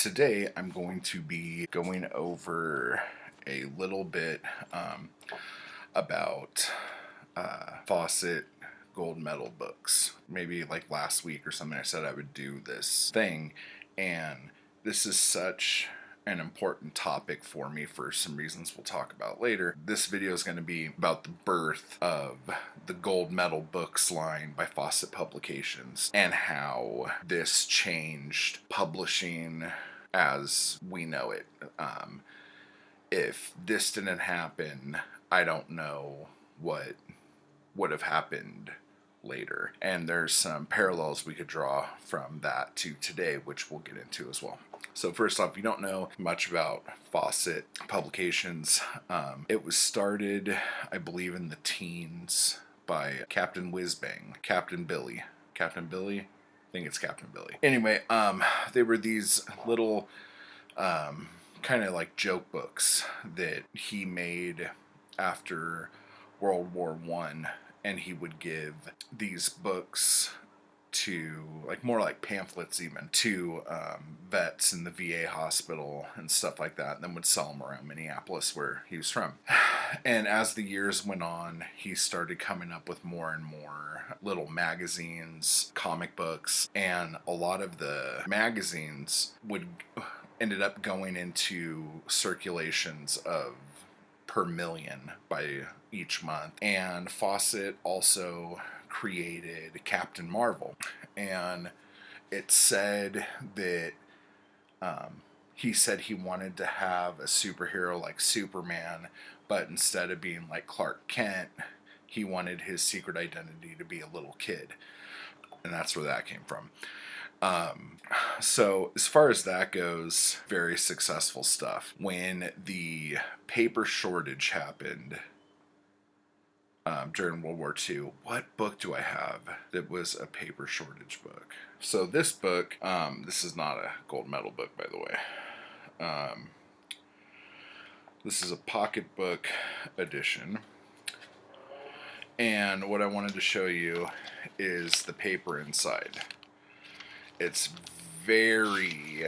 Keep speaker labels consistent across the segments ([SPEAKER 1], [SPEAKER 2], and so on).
[SPEAKER 1] Today I'm going to be going over a little bit about Fawcett Gold Medal Books. Maybe like last week or something I said I would do this thing, and this is such an important topic for me for some reasons we'll talk about later. This video is going to be about the birth of the Gold Medal Books line by Fawcett Publications and how this changed publishing as we know it. If this didn't happen, I don't know what would have happened later. And there's some parallels we could draw from that to today, which we'll get into as well. So first off, if you don't know much about Fawcett Publications, it was started, I believe, in the teens by Captain Whizbang, Captain Billy. Captain Billy? I think it's Captain Billy. Anyway, they were these little kind of like joke books that he made after World War I, and he would give these books to, like, more like pamphlets even, to vets in the VA hospital and stuff like that, and then would sell them around Minneapolis where he was from. And as the years went on, he started coming up with more and more little magazines, comic books, and a lot of the magazines ended up going into circulations of per million by each month. And Fawcett also created Captain Marvel, and it said that he said he wanted to have a superhero like Superman, but instead of being like Clark Kent, he wanted his secret identity to be a little kid, and that's where that came from. So as far as that goes, very successful stuff. When the paper shortage happened during World War II, what book do I have that was a paper shortage book? So this book, this is not a gold medal book, by the way. This is a pocketbook edition. And what I wanted to show you is the paper inside. It's very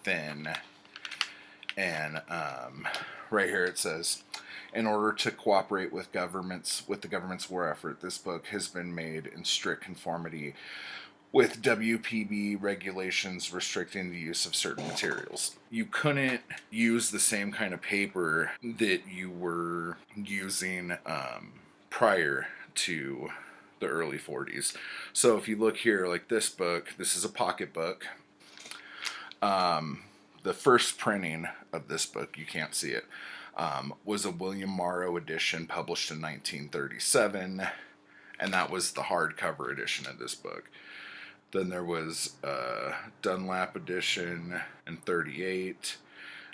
[SPEAKER 1] thin, and right here it says, in order to cooperate with the government's war effort, this book has been made in strict conformity with WPB regulations restricting the use of certain materials. You couldn't use the same kind of paper that you were using prior to the early 40s. So if you look here, like this book, this is a pocket book. The first printing of this book, you can't see it, was a William Morrow edition published in 1937, and that was the hardcover edition of this book. Then there was a Dunlap edition in 38,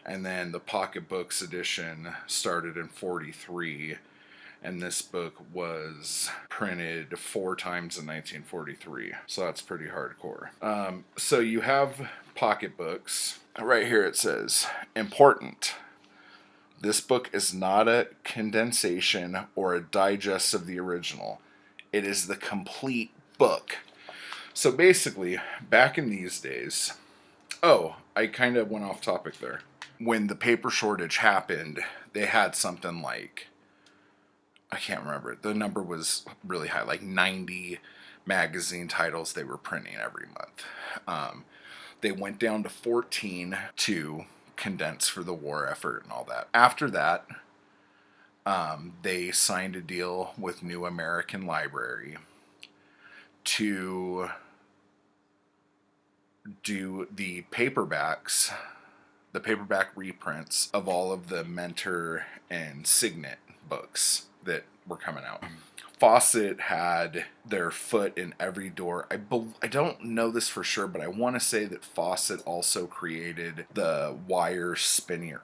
[SPEAKER 1] and then the pocket books edition started in 43, and this book was printed 4 times in 1943. So that's pretty hardcore. So you have pocketbooks. Right here it says, important. This book is not a condensation or a digest of the original. It is the complete book. So basically, back in these days... Oh, I kind of went off topic there. When the paper shortage happened, they had something like... I can't remember. The number was really high, like 90 magazine titles they were printing every month. They went down to 14 to condense for the war effort and all that. After that, they signed a deal with New American Library to do the paperbacks, the paperback reprints of all of the Mentor and Signet books that were coming out. Fawcett had their foot in every door. I don't know this for sure, but I want to say that Fawcett also created the wire spinner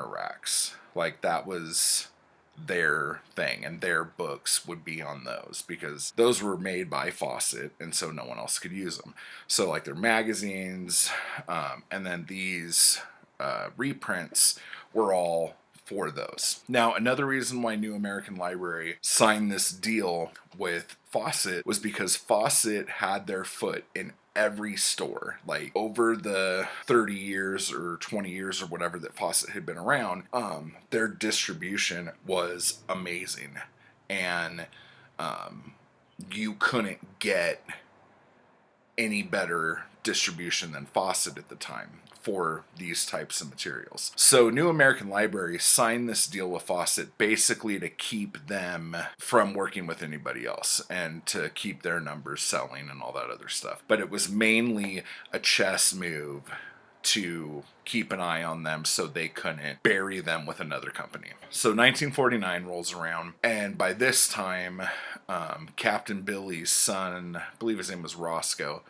[SPEAKER 1] racks. Like, that was their thing, and their books would be on those because those were made by Fawcett, and so no one else could use them. So like their magazines, and then these reprints were all for those. Now, another reason why New American Library signed this deal with Fawcett was because Fawcett had their foot in every store. Like, over the 30 years or 20 years or whatever that Fawcett had been around, their distribution was amazing. And you couldn't get any better distribution than Fawcett at the time for these types of materials. So New American Library signed this deal with Fawcett basically to keep them from working with anybody else and to keep their numbers selling and all that other stuff. But it was mainly a chess move to keep an eye on them so they couldn't bury them with another company. So 1949 rolls around, and by this time, Captain Billy's son, I believe his name was Roscoe,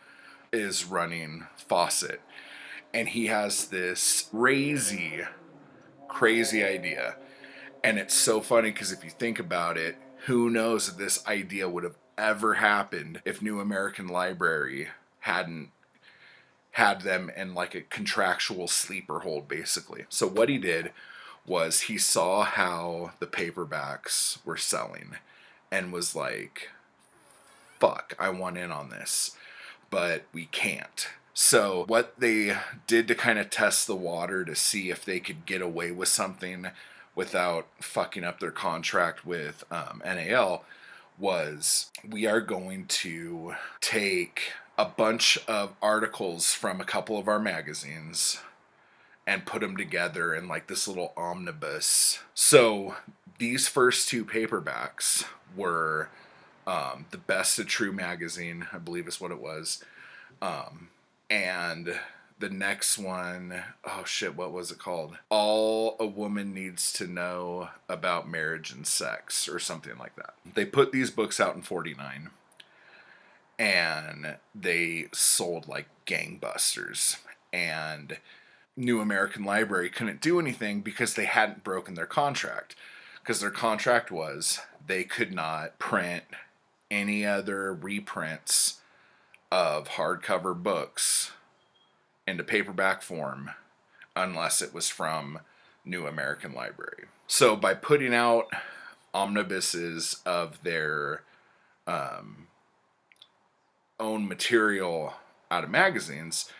[SPEAKER 1] is running Fawcett. And he has this crazy idea. And it's so funny because if you think about it, who knows if this idea would have ever happened if New American Library hadn't had them in like a contractual sleeper hold, basically. So what he did was he saw how the paperbacks were selling and was like, fuck, I want in on this, but we can't. So what they did to kind of test the water to see if they could get away with something without fucking up their contract with NAL was, we are going to take a bunch of articles from a couple of our magazines and put them together in like this little omnibus. So these first two paperbacks were The Best of True magazine, I believe is what it was. And the next one, oh shit, what was it called? All a Woman Needs to Know About Marriage and Sex, or something like that. They put these books out in 49. And they sold like gangbusters. And New American Library couldn't do anything because they hadn't broken their contract. Because their contract was they could not print any other reprints of hardcover books into paperback form unless it was from New American Library. So by putting out omnibuses of their own material out of magazines,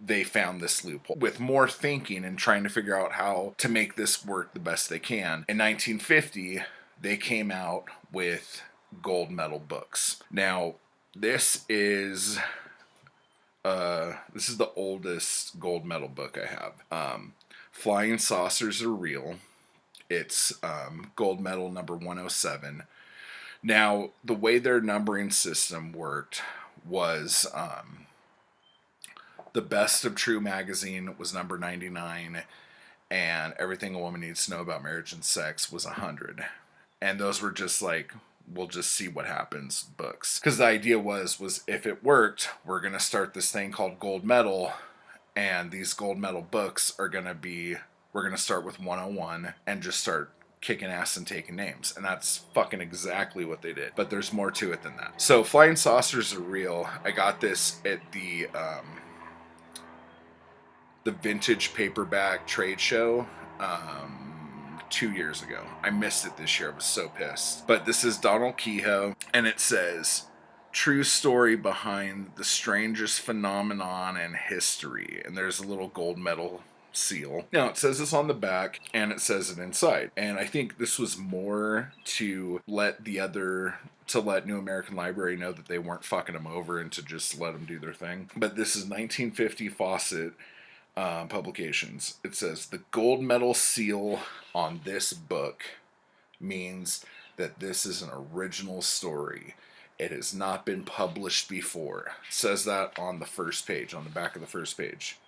[SPEAKER 1] they found this loophole. With more thinking and trying to figure out how to make this work the best they can, in 1950 they came out with Gold Medal Books. Now this is the oldest Gold Medal book I have. Flying Saucers Are Real. It's Gold Medal number 107. Now, the way their numbering system worked was The Best of True magazine was number 99, and Everything a Woman Needs to Know About Marriage and Sex was 100. And those were just like, we'll just see what happens books. Because the idea was if it worked, we're going to start this thing called Gold Medal, and these Gold Medal books are going to be, we're going to start with 101 and just start kicking ass and taking names. And that's fucking exactly what they did. But there's more to it than that. So Flying Saucers Are Real. I got this at the vintage paperback trade show 2 years ago. I missed it this year. I was so pissed. But this is Donald Kehoe, and it says, "True story behind the strangest phenomenon in history." And there's a little gold medal seal. Now it says this on the back and it says it inside. And I think this was more to let New American Library know that they weren't fucking them over and to just let them do their thing. But this is 1950 Fawcett publications. It says, "The gold medal seal on this book means that this is an original story. It has not been published before." It says that on the first page, on the back of the first page.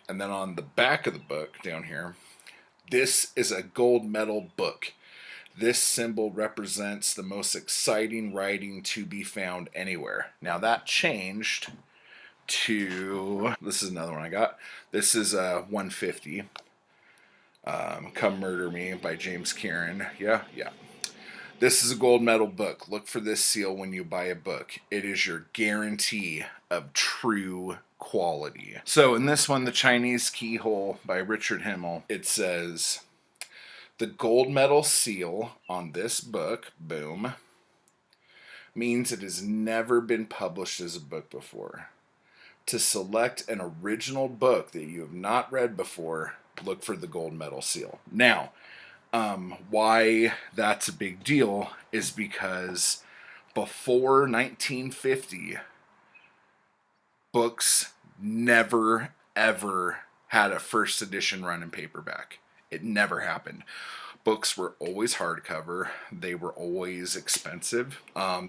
[SPEAKER 1] And then on the back of the book down here, "This is a gold medal book. This symbol represents the most exciting writing to be found anywhere." Now that changed to, this is another one I got. This is 150. Come Murder Me by James Kieran. Yeah. "This is a gold medal book. Look for this seal when you buy a book. It is your guarantee of true quality." So in this one, The Chinese Keyhole by Richard Himmel, it says, "The gold medal seal on this book," boom, means it has never been published as a book before. To select an original book that you have not read before, look for the gold medal seal. Now, why that's a big deal is because before 1950, books never, ever had a first edition run in paperback. It never happened. Books were always hardcover. They were always expensive.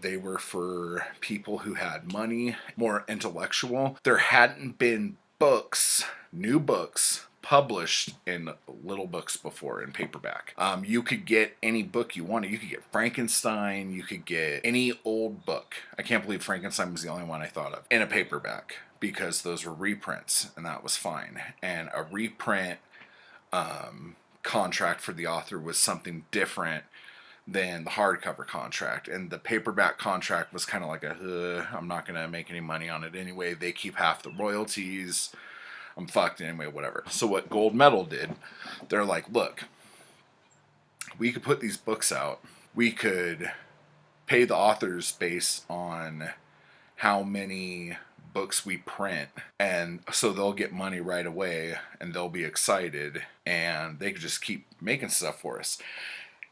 [SPEAKER 1] They were for people who had money, more intellectual. There hadn't been books, new books, published in little books before in paperback. You could get any book you wanted. You could get Frankenstein. You could get any old book. I can't believe Frankenstein was the only one I thought of in a paperback, because those were reprints, and that was fine. And a reprint contract for the author was something different than the hardcover contract. And the paperback contract was kind of like I'm not going to make any money on it anyway. They keep half the royalties. I'm fucked anyway, whatever. So what Gold Medal did, they're like, look, we could put these books out. We could pay the authors based on how many books we print, and so they'll get money right away and they'll be excited and they could just keep making stuff for us.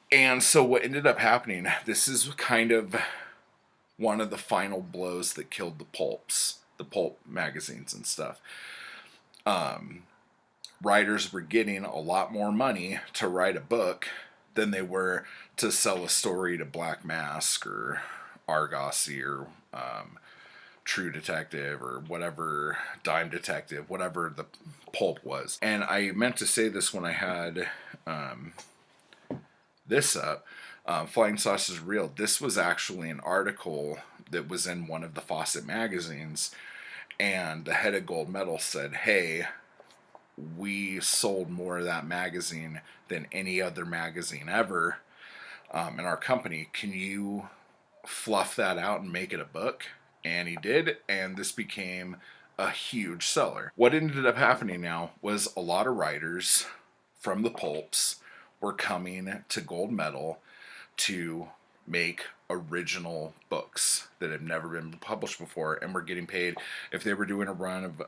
[SPEAKER 1] And so what ended up happening, this is kind of one of the final blows that killed the pulps, the pulp magazines and stuff. Writers were getting a lot more money to write a book than they were to sell a story to Black Mask or Argosy or True Detective or whatever, Dime Detective, whatever the pulp was. And I meant to say this when I had this up. Flying Saucers Real. This was actually an article that was in one of the Fawcett magazines, and the head of Gold Medal said, hey, we sold more of that magazine than any other magazine ever in our company. Can you fluff that out and make it a book? And he did, and this became a huge seller. What ended up happening now was a lot of writers from the pulps were coming to Gold Medal to make original books that have never been published before, and were getting paid. If they were doing a run of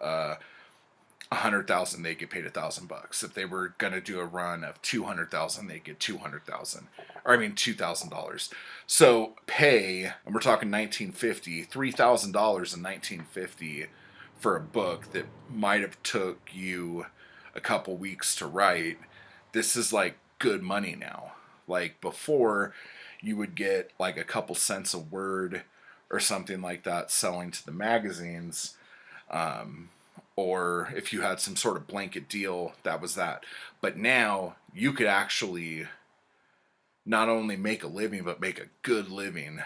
[SPEAKER 1] 100,000, they get paid $1,000. If they were gonna do a run of 200,000, they get 200,000, or I mean $2,000. So pay, and we're talking 1950, $3,000 in 1950 for a book that might have took you a couple weeks to write. This is like good money now. Like before, you would get like a couple cents a word or something like that selling to the magazines. Or if you had some sort of blanket deal, that was that. But now you could actually not only make a living, but make a good living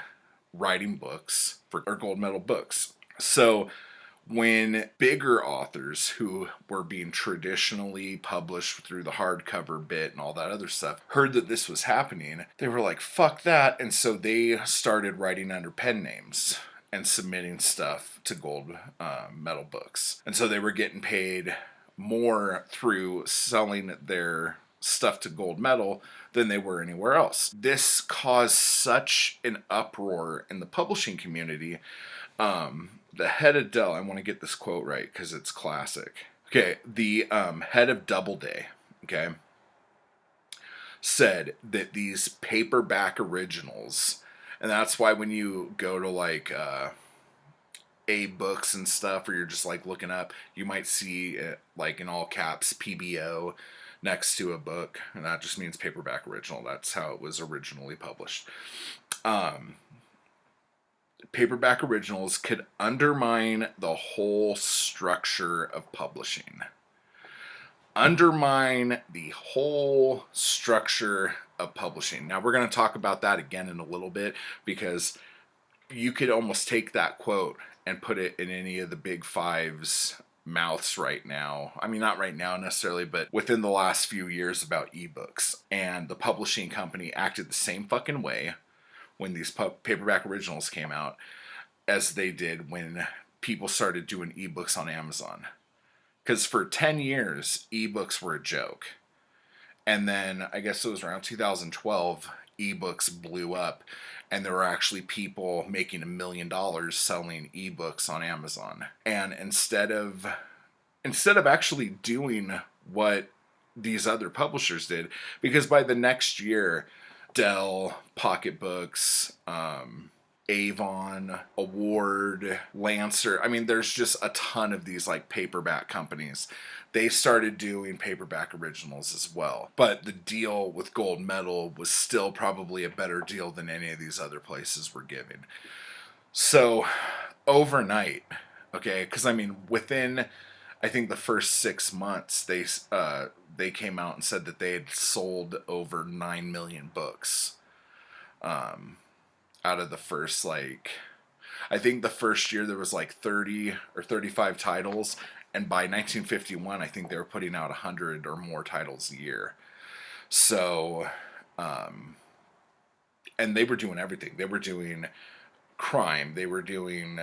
[SPEAKER 1] writing books for our Gold Medal books. So when bigger authors who were being traditionally published through the hardcover bit and all that other stuff heard that this was happening, they were like, fuck that. And so they started writing under pen names and submitting stuff to Gold Medal Books. And so they were getting paid more through selling their stuff to Gold Medal than they were anywhere else. This caused such an uproar in the publishing community. The head of Dell, I want to get this quote right because it's classic. Okay, the head of Doubleday, okay, said that these paperback originals, and that's why when you go to like ebooks and stuff, or you're just like looking up, you might see it, like in all caps PBO next to a book, and that just means paperback original. That's how it was originally published. Paperback originals could undermine the whole structure of publishing. Undermine the whole structure of publishing. Now, we're going to talk about that again in a little bit, because you could almost take that quote and put it in any of the big fives' mouths right now. I mean, not right now necessarily, but within the last few years about ebooks. And the publishing company acted the same fucking way when these paperback originals came out as they did when people started doing ebooks on Amazon. Because for 10 years, ebooks were a joke. And then I guess it was around 2012, ebooks blew up, and there were actually people making $1 million selling ebooks on Amazon. And instead of actually doing what these other publishers did, because by the next year, Dell, Pocketbooks, Avon, Award, Lancer. I mean, there's just a ton of these like paperback companies. They started doing paperback originals as well. But the deal with Gold Medal was still probably a better deal than any of these other places were giving. So overnight, okay, because I mean, within I think the first 6 months, they came out and said that they had sold over 9 million books. Out of the first, like, I think the first year there was like 30 or 35 titles, and by 1951 I think they were putting out 100 or more titles a year. So and they were doing everything. They were doing crime, they were doing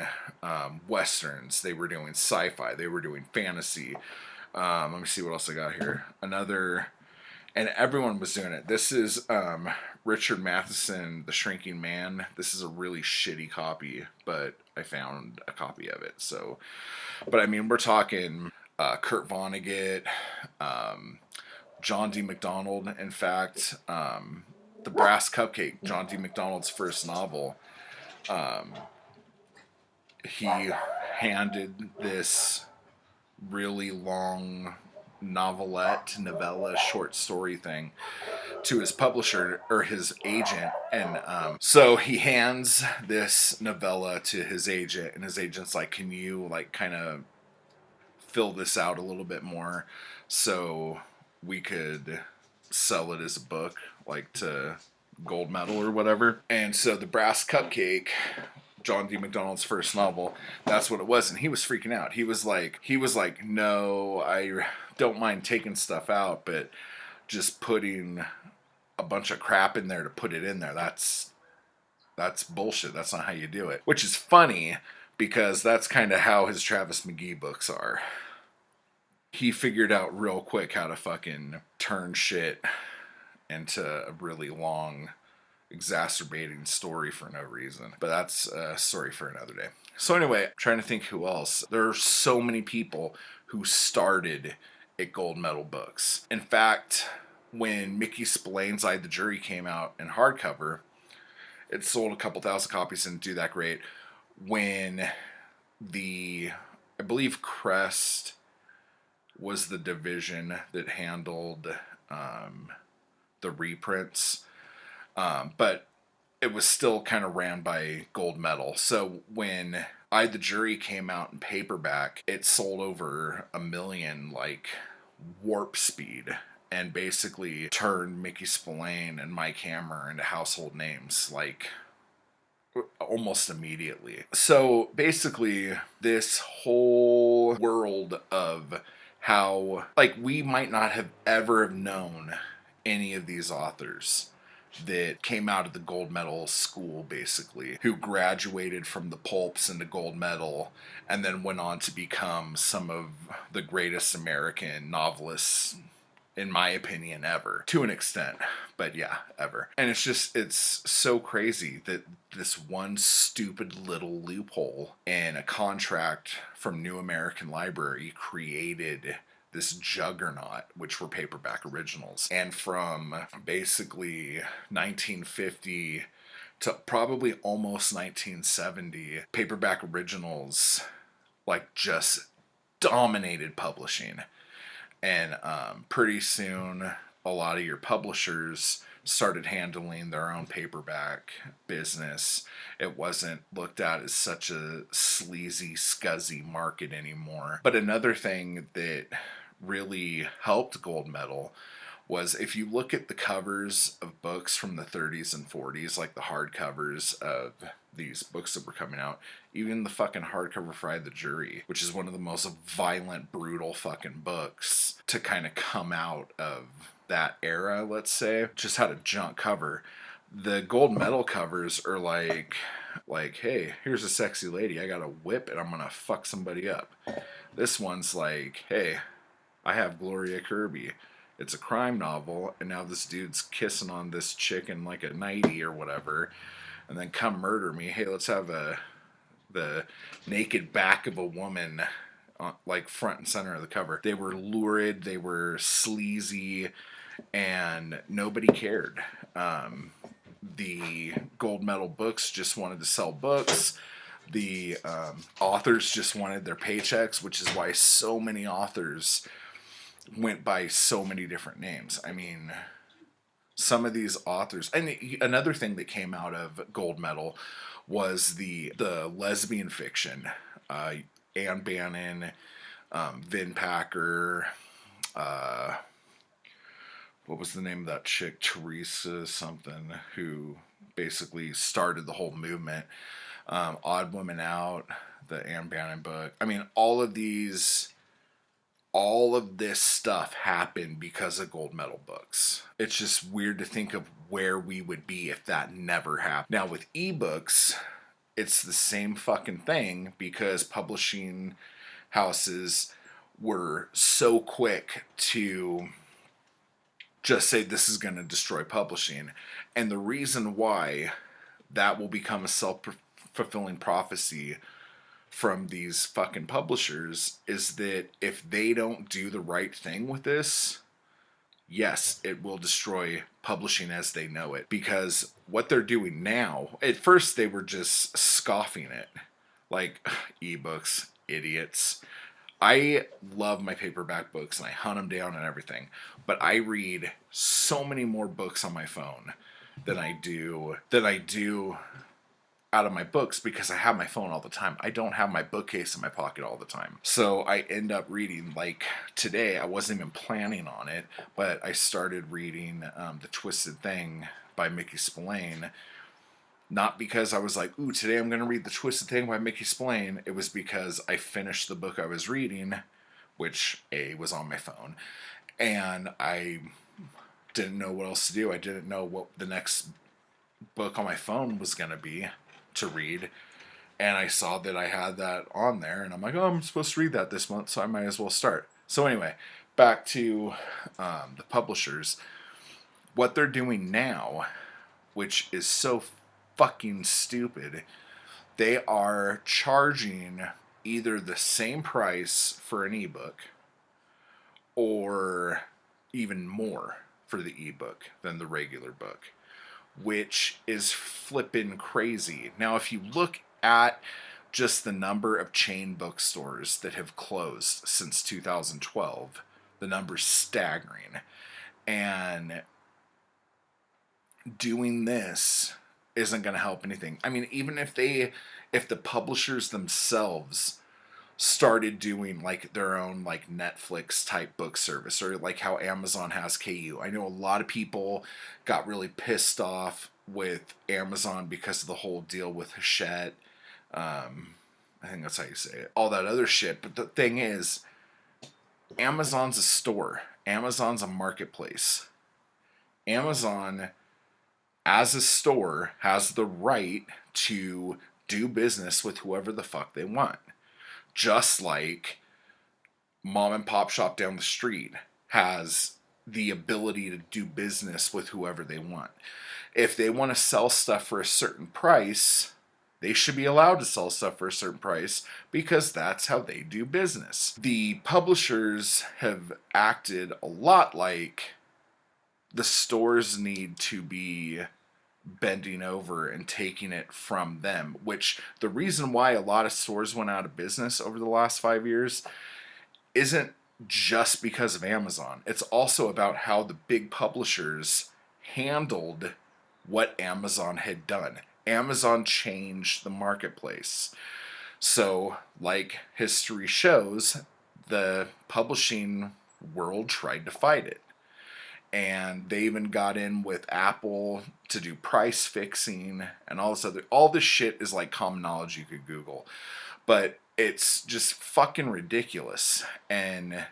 [SPEAKER 1] westerns, they were doing sci-fi, they were doing fantasy. Let me see what else I got here. And everyone was doing it. This is Richard Matheson, The Shrinking Man. This is a really shitty copy, but I found a copy of it. So, but I mean, we're talking Kurt Vonnegut, John D. MacDonald. In fact, The Brass Cupcake, John D. MacDonald's first novel. He handed this really long novella, short story thing to his publisher or his agent, and so he hands this novella to his agent, and his agent's like, can you like kind of fill this out a little bit more so we could sell it as a book, like to Gold Medal or whatever. And so The Brass Cupcake, John D. MacDonald's first novel, that's what it was. And he was freaking out. He was like, no, I don't mind taking stuff out, but just putting a bunch of crap in there to put it in there, that's bullshit. That's not how you do it. Which is funny, because that's kind of how his Travis McGee books are. He figured out real quick how to fucking turn shit into a really long, exacerbating story for no reason. But that's a story for another day. So anyway, I'm trying to think who else. There are so many people who started at Gold Medal Books. In fact, when Mickey Spillane's I, the Jury came out in hardcover, it sold a couple thousand copies and didn't do that great. When I believe Crest was the division that handled the reprints, but it was still kind of ran by Gold Medal. So when I, the Jury came out in paperback, it sold over 1 million, like warp speed, and basically turned Mickey Spillane and Mike Hammer into household names, like almost immediately. So basically, this whole world of how, like, we might not have ever known any of these authors that came out of the Gold Medal school, basically, who graduated from the pulps into Gold Medal and then went on to become some of the greatest American novelists, in my opinion, ever, to an extent. But yeah, ever. And it's so crazy that this one stupid little loophole in a contract from New American Library created this juggernaut, which were paperback originals. And from basically 1950 to probably almost 1970, paperback originals like just dominated publishing. And pretty soon, a lot of your publishers started handling their own paperback business. It wasn't looked at as such a sleazy, scuzzy market anymore. But another thing that really helped Gold Medal was, if you look at the covers of books from the 30s and 40s, like the hardcovers of these books that were coming out, even the fucking hardcover for I, the Jury, which is one of the most violent, brutal fucking books to kind of come out of that era, let's say, just had a junk cover. The Gold Medal covers are like, hey, here's a sexy lady, I got a whip and I'm gonna fuck somebody up. This one's like, hey, I have Gloria Kirby, It's a crime novel, and now this dude's kissing on this chick in like a nightie or whatever, and then come murder me. Hey, let's have the naked back of a woman like front and center of the cover. They were lurid, they were sleazy, and nobody cared. The Gold Medal Books just wanted to sell books. The authors just wanted their paychecks, which is why so many authors went by so many different names. I mean, some of these authors, and another thing that came out of Gold Medal was the lesbian fiction. Anne Bannon, Vin Packer, what was the name of that chick? Teresa something, who basically started the whole movement. Odd Woman Out, the Anne Bannon book. I mean, all of this stuff happened because of Gold Medal Books. It's just weird to think of where we would be if that never happened. Now with ebooks, it's the same fucking thing, because publishing houses were so quick to just say this is going to destroy publishing. And the reason why that will become a self-fulfilling prophecy from these fucking publishers is that if they don't do the right thing with this, yes, it will destroy publishing as they know it. Because what they're doing now, at first they were just scoffing it. Like, ebooks, idiots. I love my paperback books and I hunt them down and everything. But I read so many more books on my phone than I do out of my books, because I have my phone all the time. I don't have my bookcase in my pocket all the time. So I end up reading, like today, I wasn't even planning on it, but I started reading The Twisted Thing by Mickey Spillane. Not because I was like, ooh, today I'm going to read The Twisted Thing by Mickey Spillane. It was because I finished the book I was reading, which was on my phone, and I didn't know what else to do. I didn't know what the next book on my phone was going to be to read, and I saw that I had that on there, and I'm like, oh, I'm supposed to read that this month, so I might as well start. So anyway, back to the publishers. What they're doing now, which is so fucking stupid, they are charging either the same price for an ebook or even more for the ebook than the regular book, which is flippin' crazy. Now, if you look at just the number of chain bookstores that have closed since 2012, the number's staggering. And doing this isn't going to help anything. I mean, even if the publishers themselves started doing like their own like Netflix type book service, or like how Amazon has KU. I know a lot of people got really pissed off with Amazon because of the whole deal with Hachette. I think that's how you say it. All that other shit. But the thing is, Amazon's a store. Amazon's a marketplace. Amazon, as a store, has the right to do business with whoever the fuck they want. Just like mom and pop shop down the street has the ability to do business with whoever they want. If they want to sell stuff for a certain price, they should be allowed to sell stuff for a certain price, because that's how they do business. The publishers have acted a lot like the stores need to be bending over and taking it from them, which the reason why a lot of stores went out of business over the last 5 years isn't just because of Amazon. It's also about how the big publishers handled what Amazon had done. Amazon changed the marketplace. So, like history shows, the publishing world tried to fight it. And they even got in with Apple to do price fixing and all this shit is like common knowledge you could Google. But it's just fucking ridiculous. And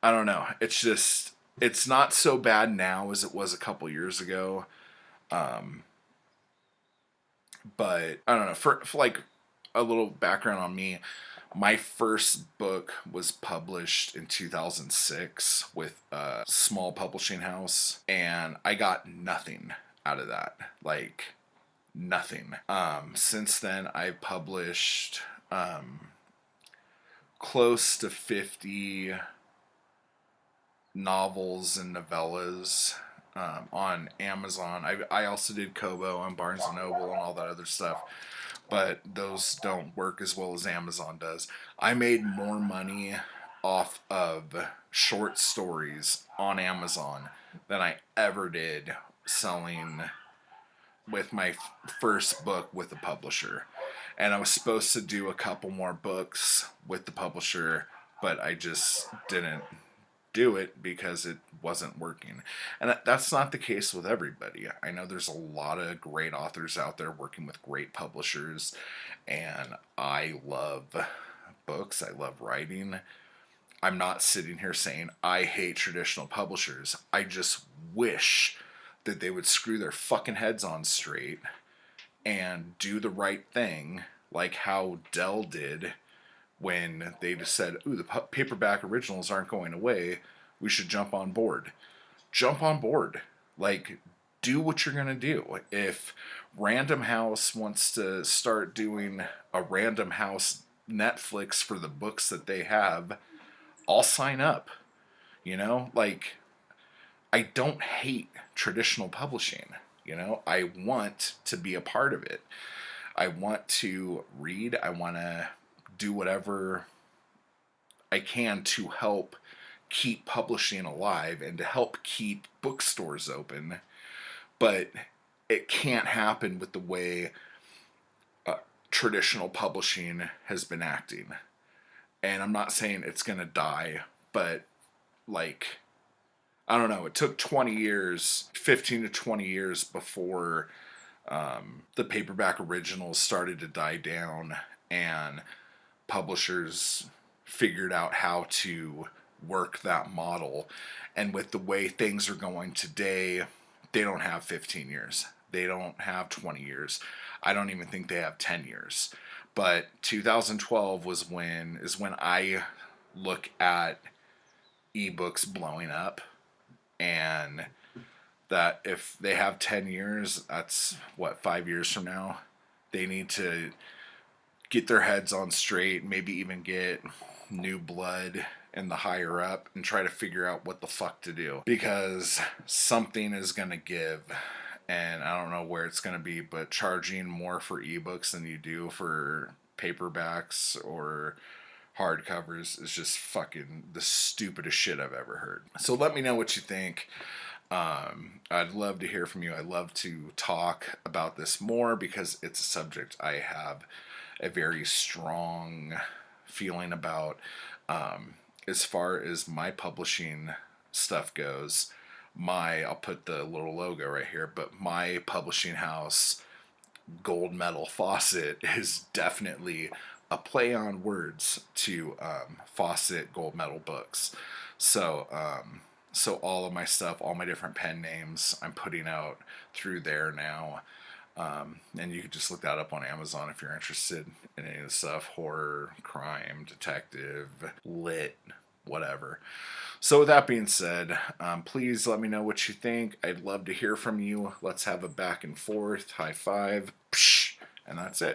[SPEAKER 1] I don't know. It's not so bad now as it was a couple years ago. But I don't know. For like a little background on me, My first book was published in 2006 with a small publishing house, and I got nothing out of that. Like, nothing. Since then, I've published close to 50 novels and novellas on Amazon. I also did Kobo and Barnes and Noble and all that other stuff, but those don't work as well as Amazon does. I made more money off of short stories on Amazon than I ever did selling with my first book with the publisher. And I was supposed to do a couple more books with the publisher, but I just didn't do it because it wasn't working. And that's not the case with everybody. I know there's a lot of great authors out there working with great publishers, and I love books. I love writing. I'm not sitting here saying I hate traditional publishers. I just wish that they would screw their fucking heads on straight and do the right thing, like how Dell did when they just said, ooh, the paperback originals aren't going away, we should jump on board. Jump on board. Like, do what you're going to do. If Random House wants to start doing a Random House Netflix for the books that they have, I'll sign up. You know, like, I don't hate traditional publishing. You know, I want to be a part of it. I want to read. I want to do whatever I can to help keep publishing alive and to help keep bookstores open. But it can't happen with the way traditional publishing has been acting. And I'm not saying it's going to die, but like, I don't know, it took 20 years, 15 to 20 years before the paperback originals started to die down and publishers figured out how to work that model. And with the way things are going today, they don't have 15 years. They don't have 20 years. I don't even think they have 10 years. But 2012 is when I look at ebooks blowing up, and that if they have 10 years, that's what, 5 years from now, they need to get their heads on straight, maybe even get new blood in the higher up and try to figure out what the fuck to do, because something is going to give. And I don't know where it's going to be, but charging more for ebooks than you do for paperbacks or hardcovers is just fucking the stupidest shit I've ever heard. So let me know what you think. I'd love to hear from you. I'd love to talk about this more because it's a subject I have a very strong feeling about. As far as my publishing stuff goes, I'll put the little logo right here, but my publishing house, Gold Medal Fawcett, is definitely a play on words to Fawcett Gold Medal Books. So all of my stuff, all my different pen names, I'm putting out through there now. And you can just look that up on Amazon if you're interested in any of the stuff: horror, crime, detective, lit, whatever. So with that being said, please let me know what you think. I'd love to hear from you. Let's have a back and forth, high five, psh, and that's it.